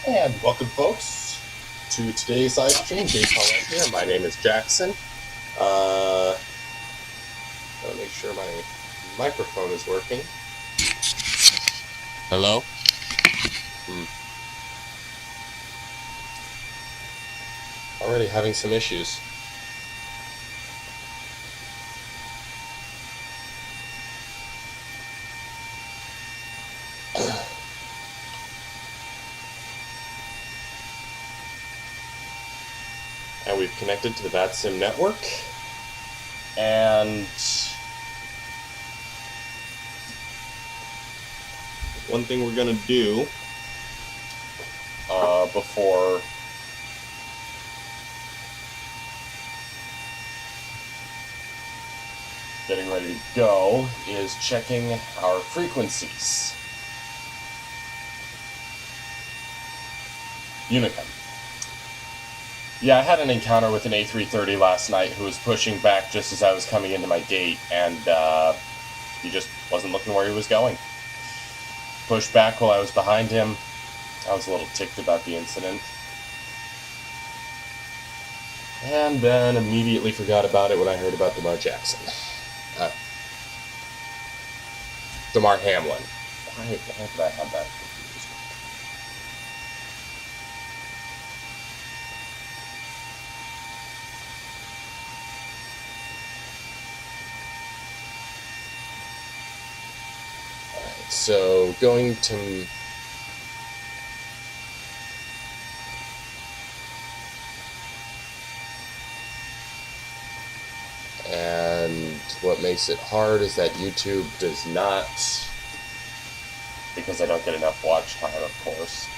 And welcome, folks, to today's live stream. Jay Paul right here. My name is Jackson. Gotta make sure my microphone is working. Hello? Already having some issues. And we've connected to the vatsim network. And one thing we're going to do before getting ready to go is checking our frequencies. Unicum. Yeah, I had an encounter with an A330 last night who was pushing back just as I was coming into my gate, and he just wasn't looking where he was going. Pushed back while I was behind him. I was a little ticked about the incident. And then immediately forgot about it when I heard about Damar Jackson. Damar Hamlin. Why did I have that confused? Alright, so going to... And what makes it hard is that YouTube does not, because I don't get enough watch time, of course.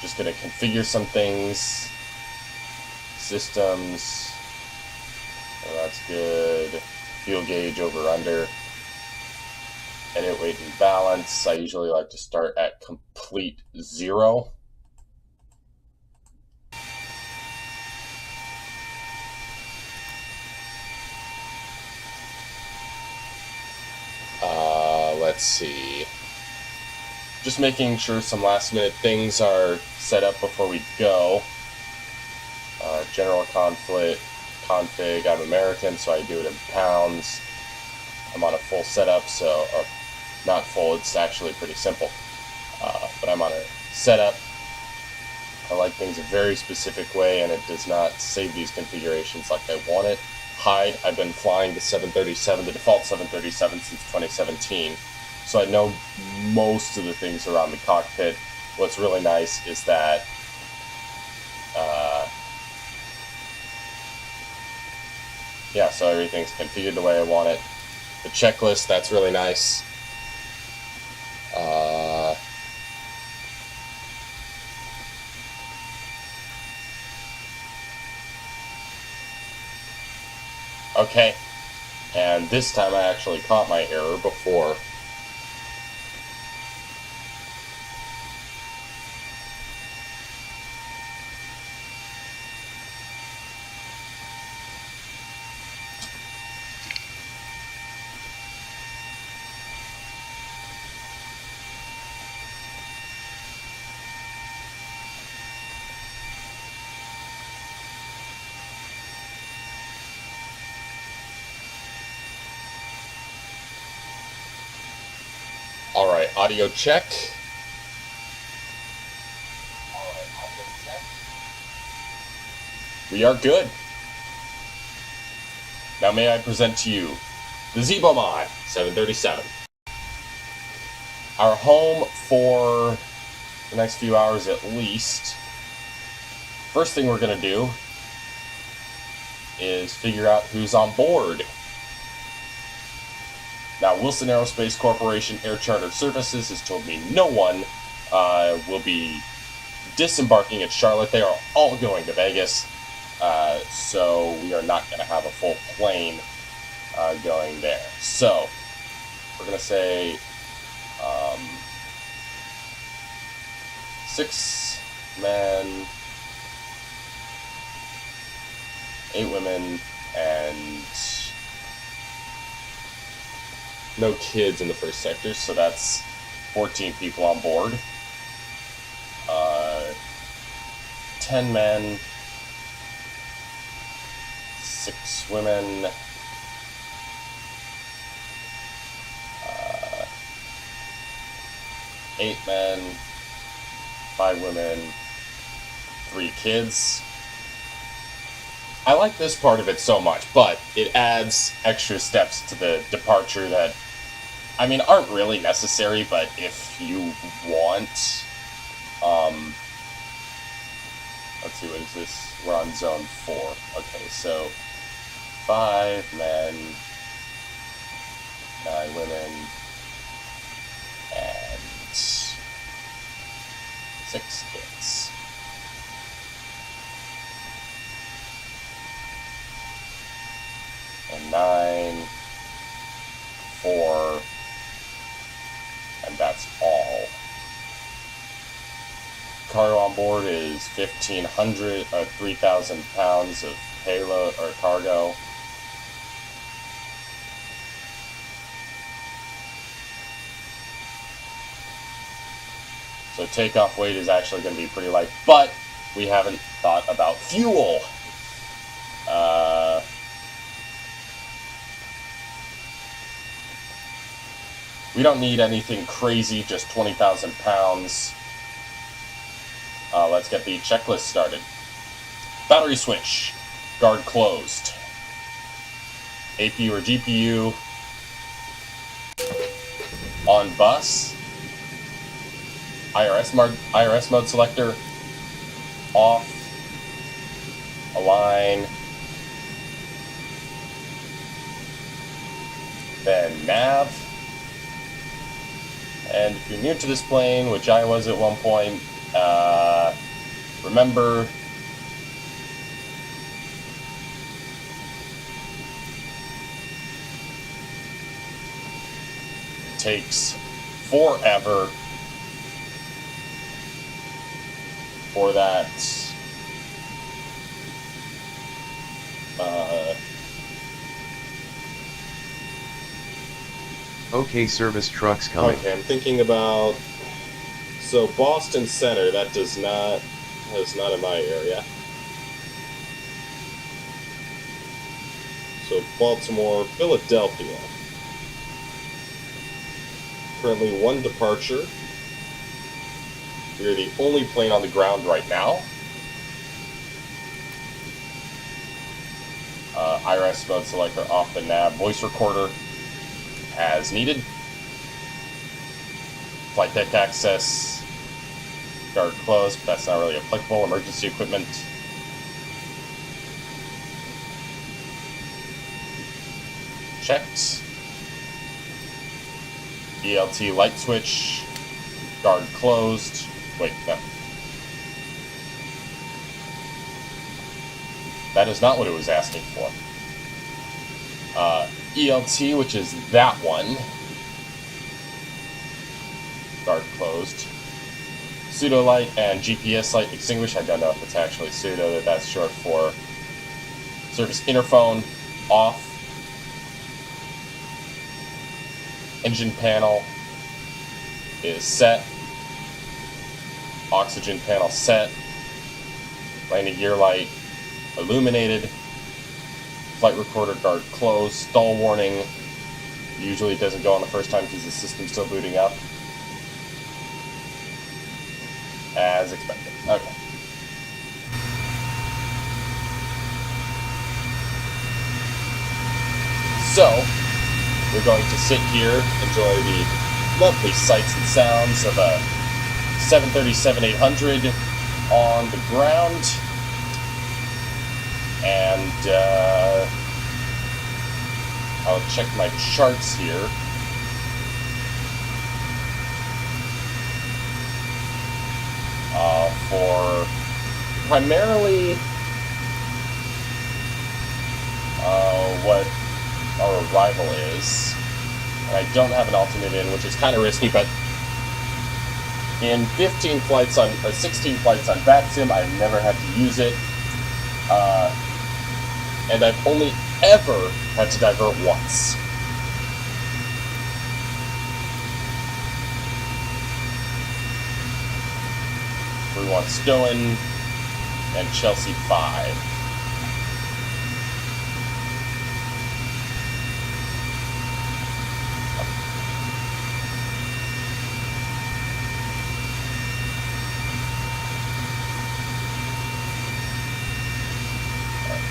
Just going to configure some things. Systems. Oh, that's good. Fuel gauge over under. Edit weight and balance. I usually like to start at complete 0. Let's see. Just making sure some last minute things are set up before we go. General config, I'm American, so I do it in pounds. I'm on a full setup, so, or not full, it's actually pretty simple. But I'm on a setup. I like things a very specific way, and it does not save these configurations like I want it. Hide, I've been flying the 737, the default 737 since 2017. So I know most of the things around the cockpit. What's really nice is that yeah, so everything's configured the way I want it. The checklist, that's really nice. Okay, and this time I actually caught my error before. Alright, audio check. We are good. Now may I present to you the Zebomon 737. Our home for the next few hours at least. First thing we're going to do is figure out who's on board. Now, Wilson Aerospace Corporation Air Charter Services has told me no one will be disembarking at Charlotte. They are all going to Vegas, so we are not going to have a full plane going there. So, we're going to say 6 men, 8 women, and no kids in the first sector, so that's 14 people on board. 10 men, 6 women, 8 men, 5 women, 3 kids. I like this part of it so much, but it adds extra steps to the departure that, I mean, aren't really necessary, but if you want, let's see, what is this? We're on zone 4. Okay, so 5 men, 9 women, and 6 kids. And 9, 4, and that's all. Cargo on board is 1,500 or 3,000 pounds of payload or cargo. So takeoff weight is actually going to be pretty light, but we haven't thought about fuel. We don't need anything crazy, just 20,000 pounds. Let's get the checklist started. Battery switch, guard closed. APU or GPU on bus. IRS mode selector off. Align. Then nav. And if you're new to this plane, which I was at one point, remember it takes forever for that Okay, service trucks coming. Okay, I'm thinking about, so Boston Center, that is not in my area. So Baltimore, Philadelphia. Currently 1 departure. We are the only plane on the ground right now. IRS mode selector off the nav. Voice recorder as needed. Flight deck access. Guard closed, but that's not really applicable. Emergency equipment. Checked. ELT light switch. Guard closed. Wait, no. That is not what it was asking for. ELT, which is that one. Guard closed. Pseudo light and GPS light extinguished. I don't know if it's actually pseudo, that's short for surface interphone off. Engine panel is set. Oxygen panel set. Landing gear light illuminated. Flight recorder guard closed. Stall warning. Usually it doesn't go on the first time because the system's still booting up. As expected. Okay. So, we're going to sit here, enjoy the lovely sights and sounds of a 737-800 on the ground. And I'll check my charts here. For primarily what our arrival is. And I don't have an alternate in, which is kind of risky, but in 16 flights on vatsim, I've never had to use it. And I've only ever had to divert once. So we want Stowen and Chelsea 5.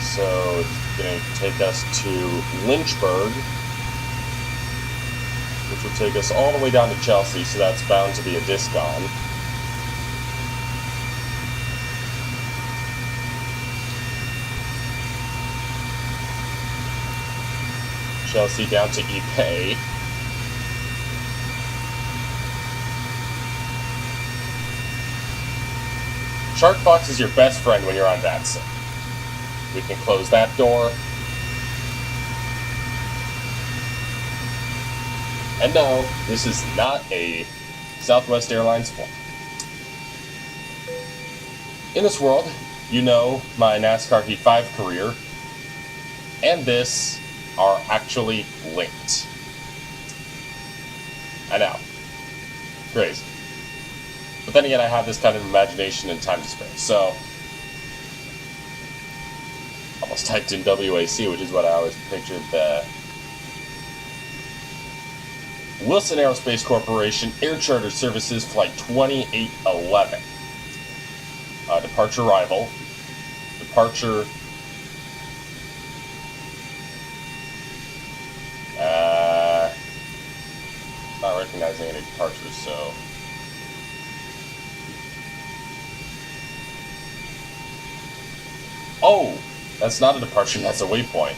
So it's going to take us to Lynchburg, which will take us all the way down to Chelsea, so that's bound to be a disc on. Chelsea down to Ypres. Shark Fox is your best friend when you're on vatsim. We can close that door. And no, this is not a Southwest Airlines flight. In this world, you know my NASCAR Heat 5 career and this are actually linked. I know. Crazy. But then again, I have this kind of imagination and time to spare, so almost typed in WAC, which is what I always pictured the Wilson Aerospace Corporation Air Charter Services Flight 2811. Departure arrival. Departure. Not recognizing any departures, so. Oh! That's not a departure, that's a waypoint.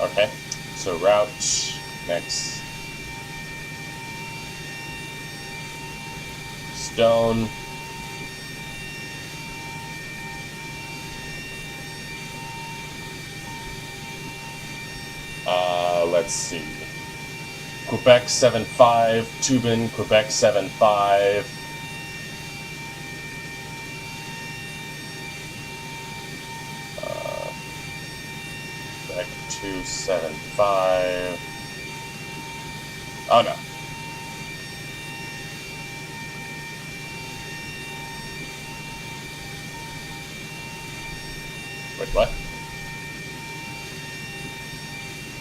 Okay, so route, next. Stone. Let's see. Quebec 7-5, Tubin, Quebec 7-5. Quebec 275. Oh no. Wait, what?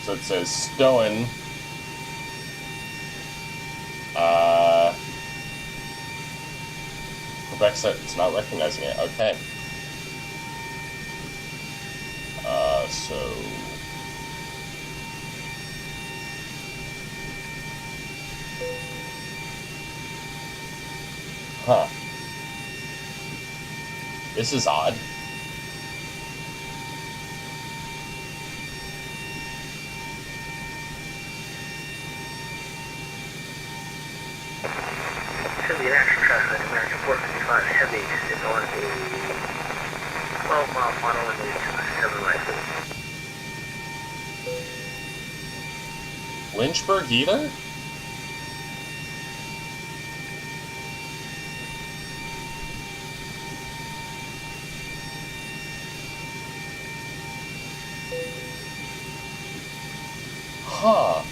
So it says Stowen. Quebec said it's not recognizing it. Okay. So. Huh. This is odd. Heavy in action traffic, American 455 Heavy is on a 12-mile final and leads to 7 right. Lynchburg either? Huh.